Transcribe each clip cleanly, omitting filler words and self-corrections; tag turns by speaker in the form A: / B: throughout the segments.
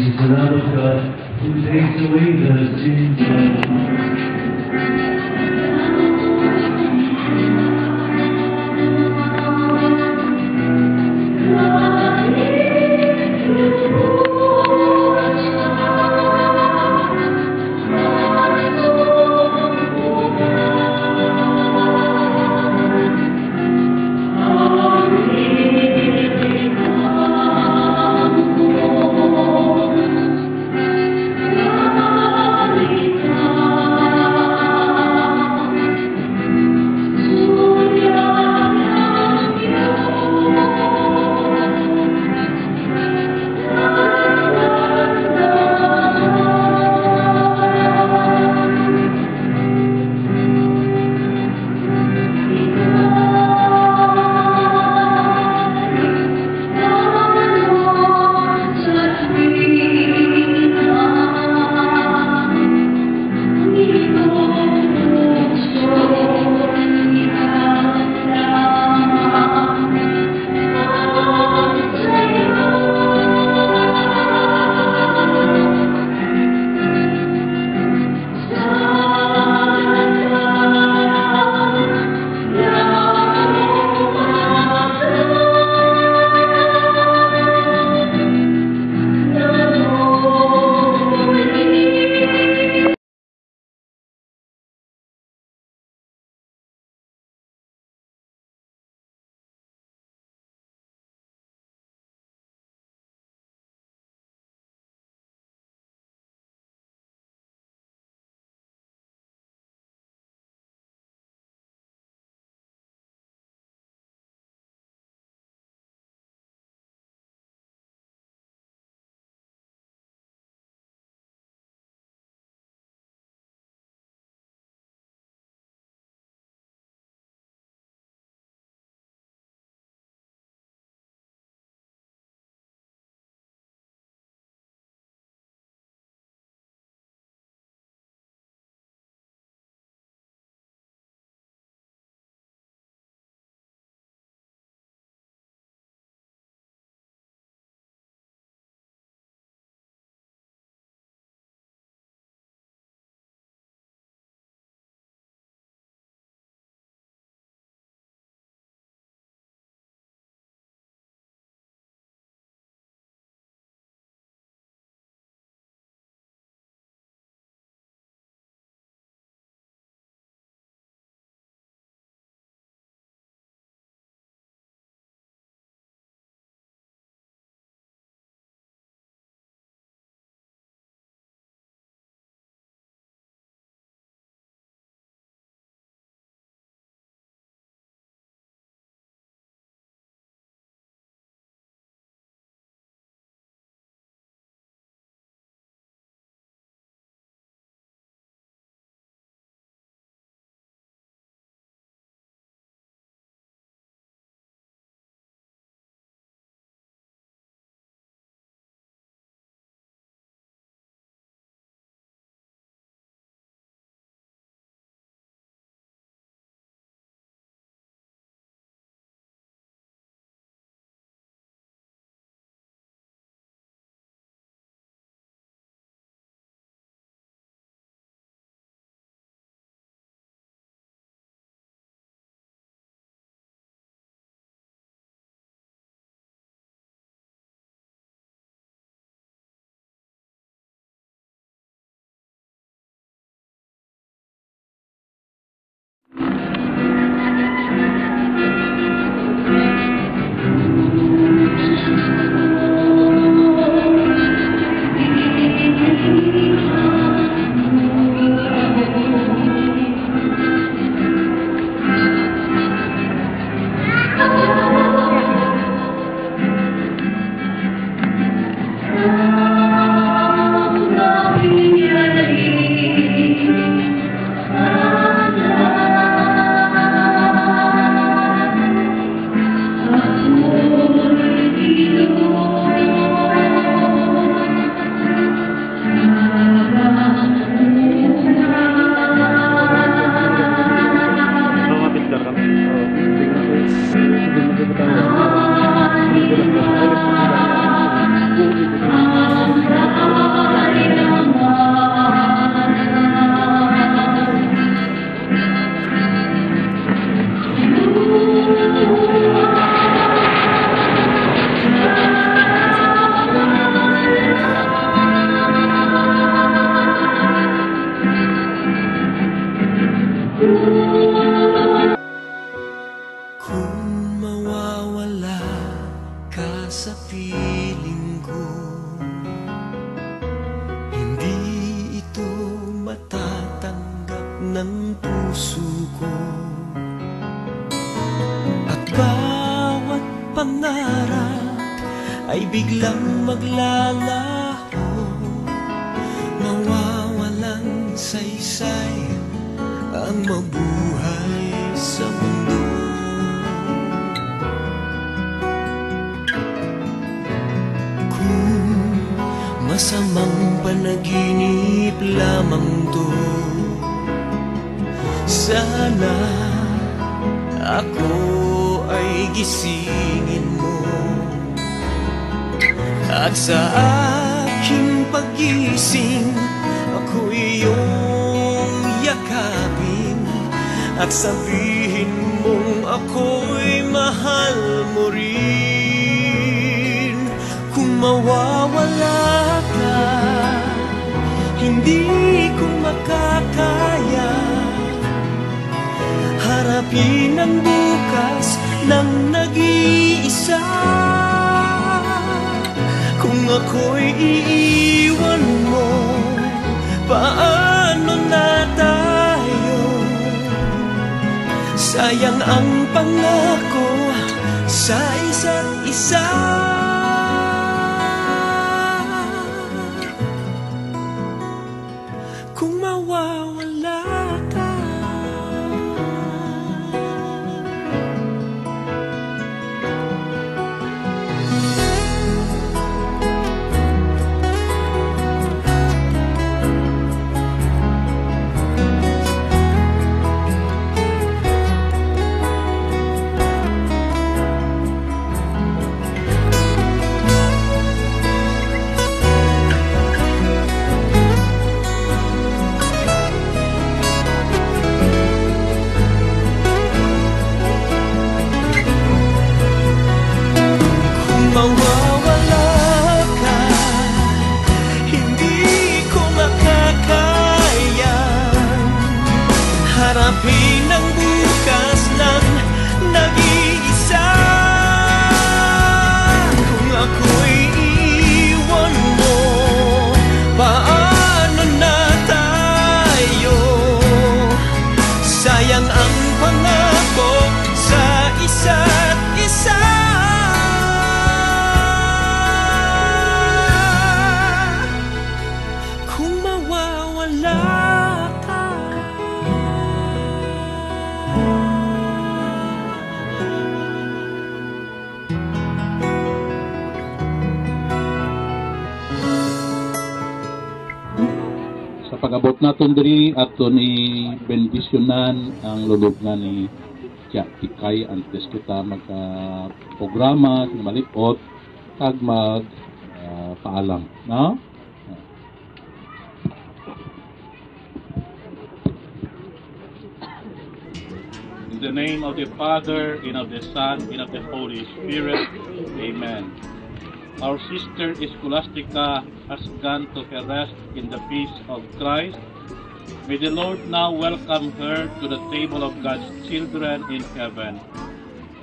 A: He's the Lamb of God who takes away the sins of the world.
B: puso ko, at bawat pangarap ay biglang maglalaho, mawawalang saysay ang mabuhay sa mundo. Kung masamang panaginip lamang to, sana ako ay gisingin mo, at sa aking paggising ako iyong yakapin, at sabihin mong ako'y mahal mo rin. Kung mawawala ka, hindi ko makakaya harapin ang bukas ng nag-iisa. Kung ako'y iiwan mo, paano na tayo? Sayang ang pangako sa isa't isa. Kung mawawala ka, harapin ang bukas ng nag-iisa. Kung ako'y iiwan mo, paano na tayo? Sayang ang pangako sa isa't isa. Kung mawawala ka,
C: sa pag-abot naton diri aton i-bendisyonan ang lulubngan ni Tikay antes kita magka-programa sa malipot kag mag paalam, no? In the name of the Father, and of the Son, and of the Holy Spirit, Amen. Our sister Scholastica has gone to her rest in the peace of Christ. May the Lord now welcome her to the table of God's children in heaven,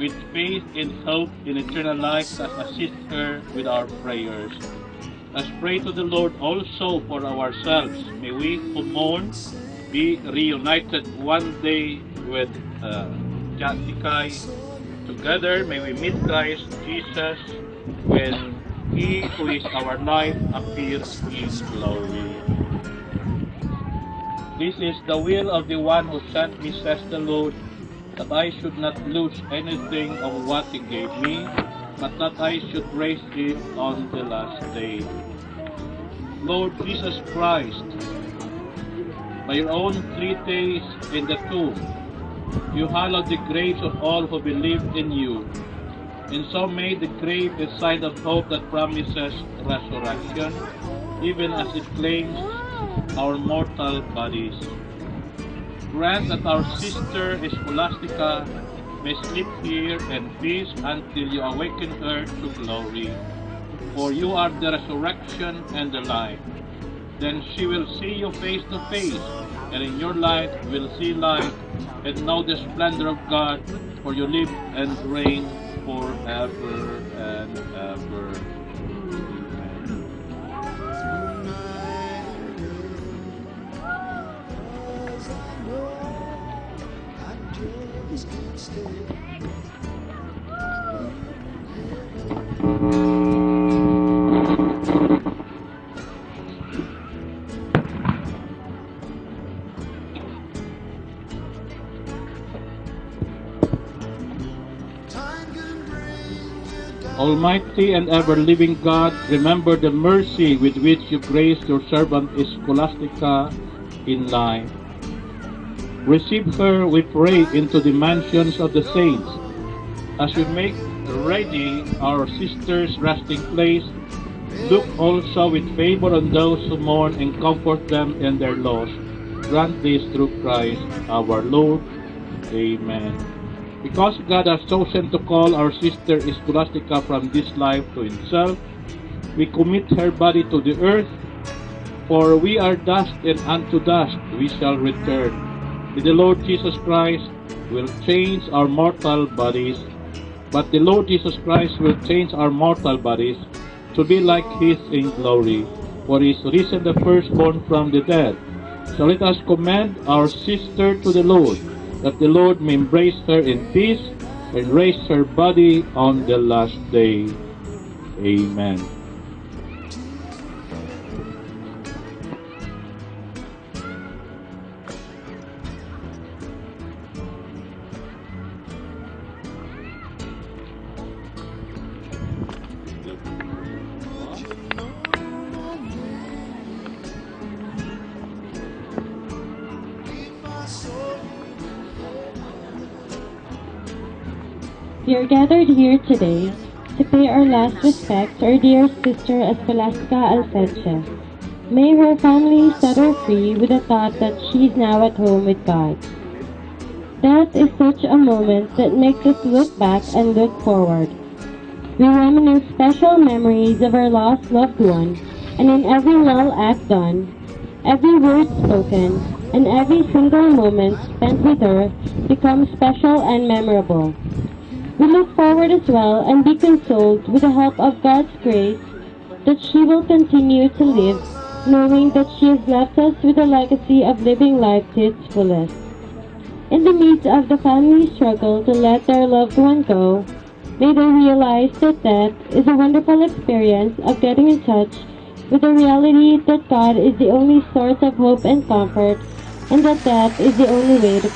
C: with faith and hope in eternal life that assist her with our prayers. Let's pray to the Lord also for ourselves. May we who mourn be reunited one day with Tikay. Together may we meet Christ Jesus when He who is our life appears in glory. This is the will of the one who sent me, says the Lord, that I should not lose anything of what He gave me, but that I should raise it on the last day. Lord Jesus Christ, by your own 3 days in the tomb, you hallowed the graves of all who believed in you, and so made the grave a sign of hope that promises resurrection, even as it claims our mortal bodies. Grant that our sister Scholastica may sleep here in peace until you awaken her to glory. For you are the resurrection and the life. Then she will see you face to face, and in your light will see light, and know the splendor of God, for you live and reign forever and ever. Almighty and ever-living God, remember the mercy with which you graced your servant Scholastica in life. Receive her, we pray, into the mansions of the saints. As you make ready our sister's resting place, look also with favor on those who mourn and comfort them in their loss. Grant this through Christ our Lord. Amen. Because God has chosen to call our sister Scholastica from this life to himself, we commit her body to the earth, for we are dust and unto dust we shall return. With the Lord Jesus Christ will change our mortal bodies, but the Lord Jesus Christ will change our mortal bodies to be like his in glory, for he is risen the firstborn from the dead. So let us commend our sister to the Lord, that the Lord may embrace her in peace and raise her body on the last day. Amen.
D: We are gathered here today to pay our last respects to our dear sister Scholastica Alfencia. May her family set her free with the thought that she is now at home with God. Death is such a moment that makes us look back and look forward. We reminisce special memories of our lost loved one, and in every well act done, every word spoken, and every single moment spent with her becomes special and memorable. We look forward as well and be consoled with the help of God's grace that she will continue to live, knowing that she has left us with a legacy of living life to its fullest. In the midst of the family struggle to let their loved one go, may they realize that death is a wonderful experience of getting in touch with the reality that God is the only source of hope and comfort, and that death is the only way to